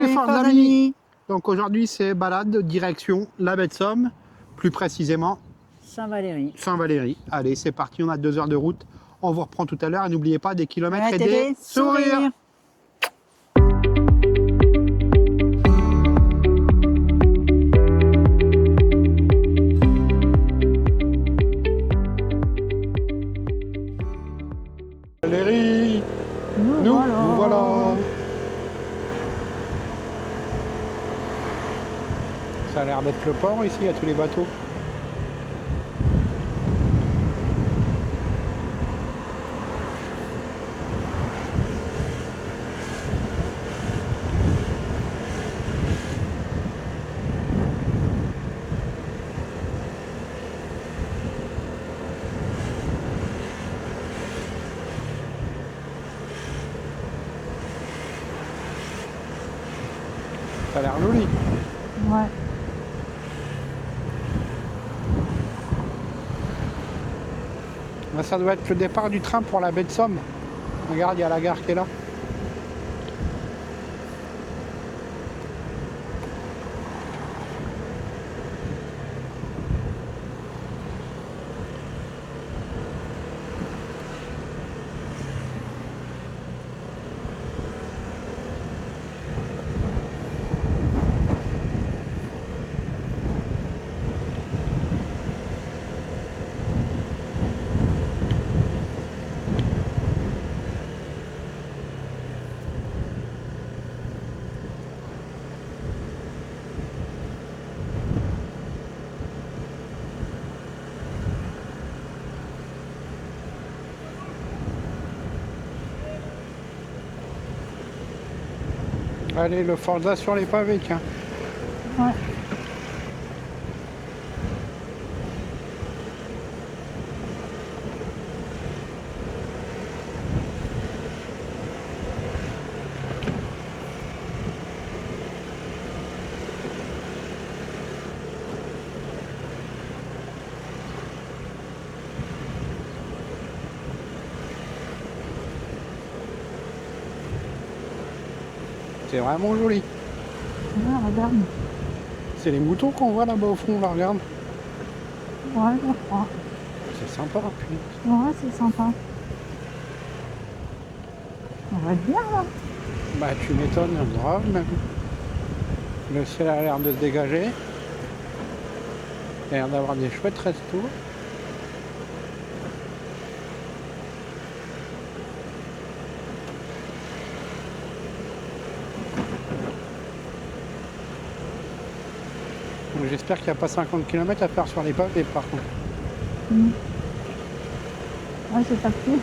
Forces amis. Donc aujourd'hui c'est balade direction la baie de Somme, plus précisément Saint-Valéry. Saint-Valéry. Allez c'est parti, on a 2 heures de route. On vous reprend tout à l'heure et n'oubliez pas des kilomètres et des sourires. Valéry, nous voilà. Ça a l'air d'être le port ici, il y a tous les bateaux. Ça a l'air joli. Ouais. Là, ça doit être le départ du train pour la baie de Somme. Regarde, il y a la gare qui est là. Allez, le Forza sur les pavés, tiens. Ouais. C'est vraiment joli. Ah, regarde. C'est les moutons qu'on voit là-bas au fond, là, regarde. Ouais, je crois. C'est sympa, puis. Ouais, c'est sympa. On va être bien là. Bah, tu m'étonnes, grave même. Le ciel a l'air de se dégager. Il a l'air d'avoir des chouettes restos. Donc, j'espère qu'il n'y a pas 50 km à faire sur les pavés par contre. Ouais, c'est pas plus.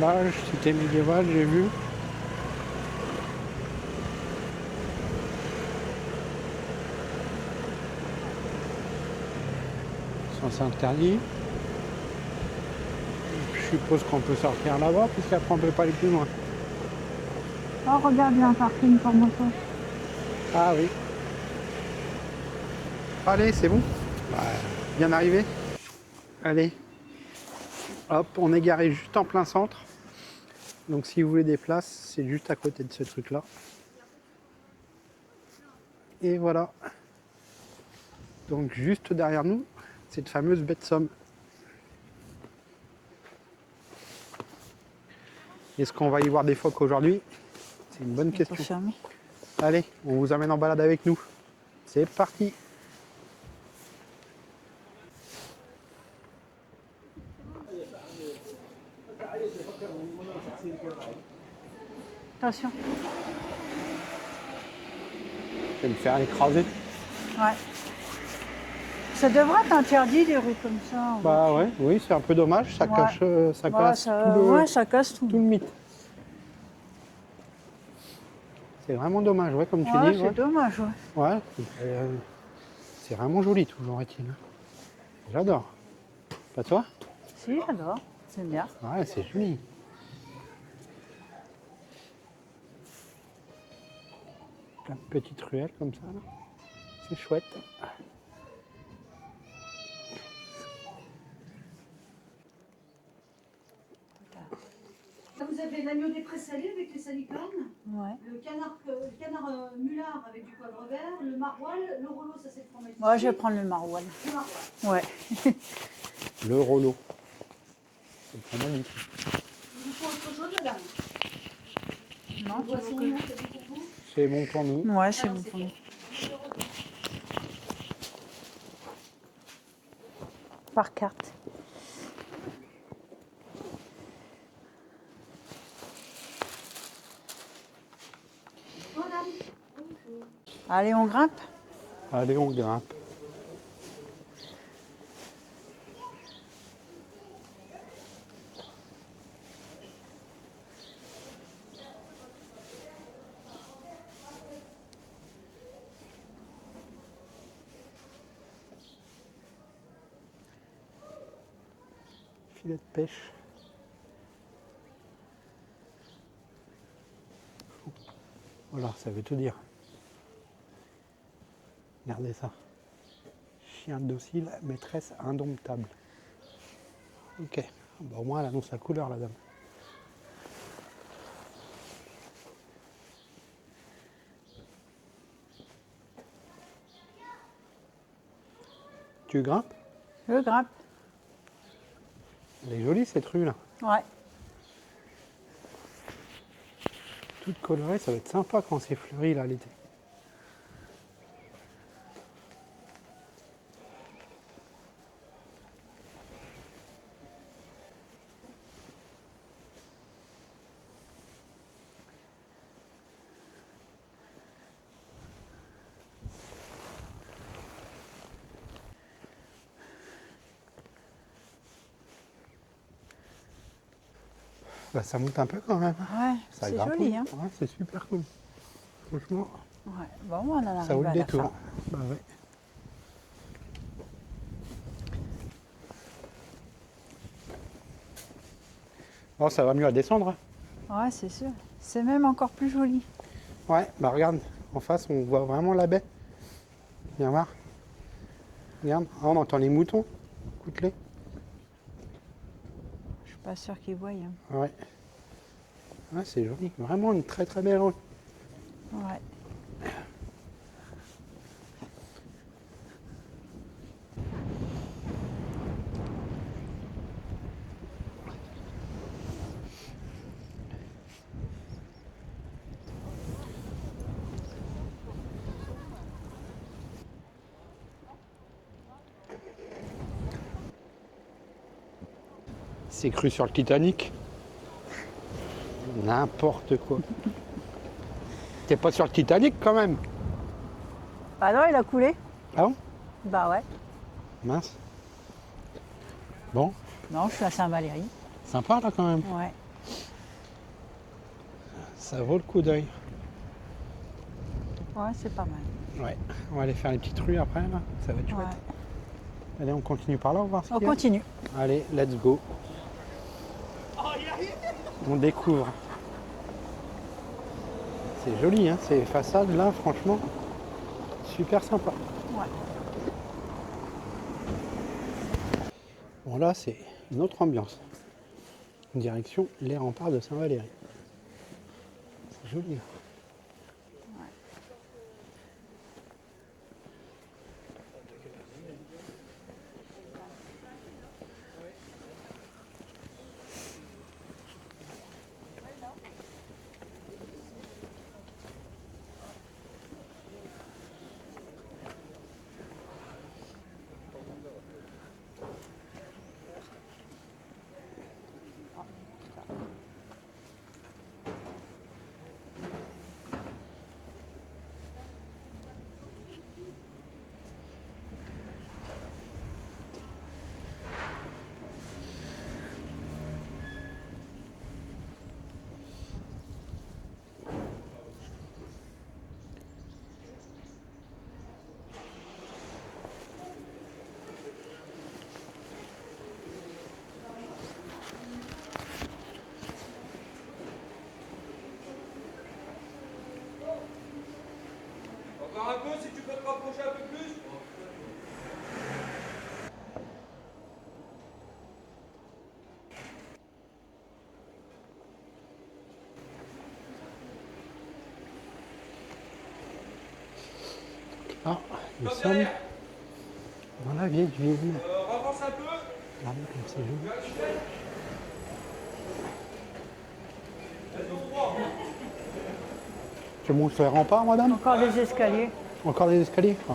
L'âge, cité médiévale, j'ai vu. Sens interdit. Je suppose qu'on peut sortir là-bas, puisqu'après on ne peut pas aller plus loin. Oh, regarde, il y a un parking pour moto. Ah oui. Allez, c'est bon. Ouais. Bien arrivé. Allez. Hop, on est garé juste en plein centre. Donc si vous voulez des places, c'est juste à côté de ce truc-là. Et voilà. Donc juste derrière nous, cette fameuse baie de Somme. Est-ce qu'on va y voir des phoques aujourd'hui? C'est une bonne question. Allez, on vous amène en balade avec nous. C'est parti. Attention. Je vais me faire écraser. Ouais. Ça devrait être interdit des rues comme ça. Bah ouais, oui, c'est un peu dommage, ça cache, ça casse ça casse tout. tout le mythe. C'est vraiment dommage, ouais, comme tu dis. C'est dommage, ouais. Ouais, c'est vraiment joli, toujours est-il. J'adore. Pas toi? Si, j'adore. C'est bien. Ouais, c'est joli. Plein de petites ruelles comme ça, là. C'est chouette. Là, vous avez l'agneau des prés salés avec les salicornes, Ouais. le canard mulard avec du poivre vert, le maroilles, le rouleau, ça c'est le fromage. Moi, je vais prendre le maroilles. Le maroilles. Ouais. Le Rollo. C'est vraiment magnifique. Il vous faut autre chose, madame? Non, Le boisson, non, c'est bon pour vous? C'est bon pour nous. Ouais, c'est Alors, bon c'est pour nous. Par carte. Madame. Allez, on grimpe. Allez, on grimpe. Filet de pêche. Voilà, ça veut tout dire. Regardez ça. Chien docile, maîtresse indomptable. Ok. Bon, au moins, elle annonce la couleur, la dame. Tu grimpes? Je grimpe. Elle est jolie, cette rue-là. Ouais. Toute colorée, ça va être sympa quand c'est fleuri, là, l'été. Bah, ça monte un peu quand même. Ouais, Ça c'est grimpe. joli, hein. Ouais, c'est super cool. Franchement, Ouais. Bon, on en arrive ça vaut le à la détour. fin. Bah ouais. Oh, ça va mieux à descendre. Hein. Ouais, c'est sûr. C'est même encore plus joli. Ouais, bah regarde, en face, on voit vraiment la baie. Viens voir. Regarde, ah, on entend les moutons. Écoute-les. Je suis pas sûre qu'ils voient. Hein. Ouais. Ouais, c'est joli. Vraiment une très très belle rue. Ouais. C'est cru sur le Titanic. N'importe quoi. T'es pas sur le Titanic quand même? Bah non, il a coulé. Ah bon? Bah ouais. Mince. Bon, Non, je suis à Saint-Valéry. sympa là quand même. Ouais. Ça vaut le coup d'œil. Ouais, c'est pas mal. Ouais. On va aller faire les petites rues après là. Ça va être chouette. Ouais. Allez, on continue par là, on va voir ce On qu'il y a. continue. Allez, let's go. On découvre. C'est joli, hein, ces façades là, franchement, super sympa. Ouais. Bon là, c'est une autre ambiance. Direction les remparts de Saint-Valéry. C'est joli là. peu, si tu peux te rapprocher un peu plus. Ah, nous Comme sommes derrière. dans la vieille ville. Avance un peu. Ah, mais comme c'est joli. Tu montes le rempart, madame? Encore des escaliers. Encore des escaliers? Ah.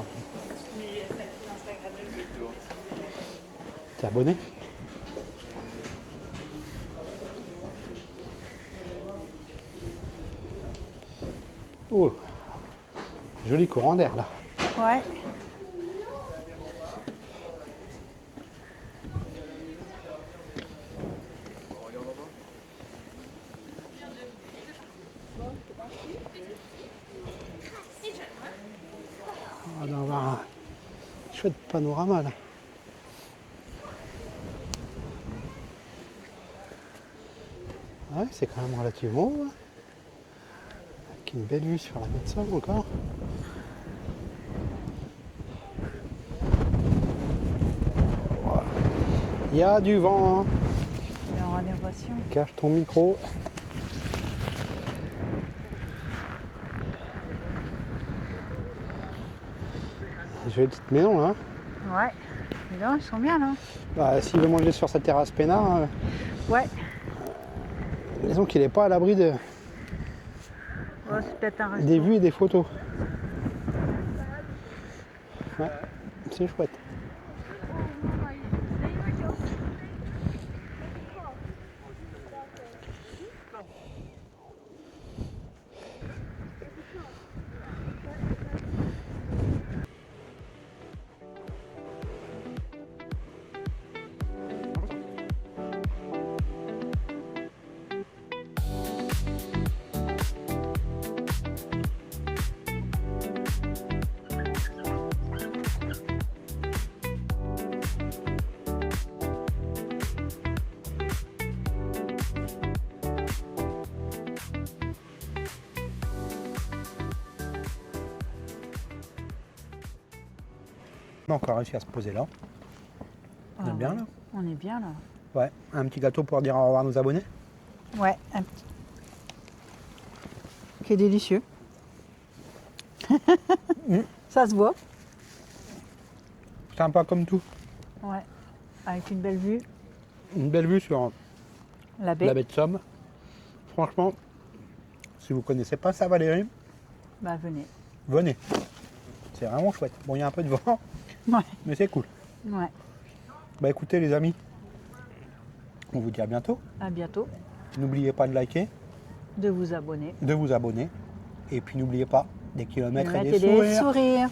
T'es abonné? Oh, joli courant d'air là. Ouais. On va avoir un chouette panorama là. Ouais, c'est quand même relativement haut. Hein. Avec une belle vue sur la baie de Somme encore. Voilà. Il y a du vent. Hein. Et en rénovation. Cache ton micro. Jolie petite maison là. Ouais. Dis donc, ils sont bien là. Bah, s'il veut manger sur sa terrasse peinard, Ouais. disons qu'il n'est pas à l'abri de, Oh, c'est peut-être un resto. des vues et des photos. Ouais, c'est chouette. On a encore réussi à se poser là. On est Ah bien ouais. là. On est bien là. Ouais, un petit gâteau pour dire au revoir à nos abonnés. Ouais, un petit. Qui est délicieux. Ça se voit. Sympa comme tout. Ouais. Avec une belle vue. Une belle vue sur La baie. la baie de Somme. Franchement, si vous ne connaissez pas ça, Valérie, Bah venez. venez. C'est vraiment chouette. Bon, il y a un peu de vent, Ouais. mais c'est cool. Ouais. Bah écoutez les amis, on vous dit à bientôt. À bientôt. N'oubliez pas de liker, De vous abonner. de vous abonner. Et puis n'oubliez pas, des kilomètres et Mettez des sourires. sourires.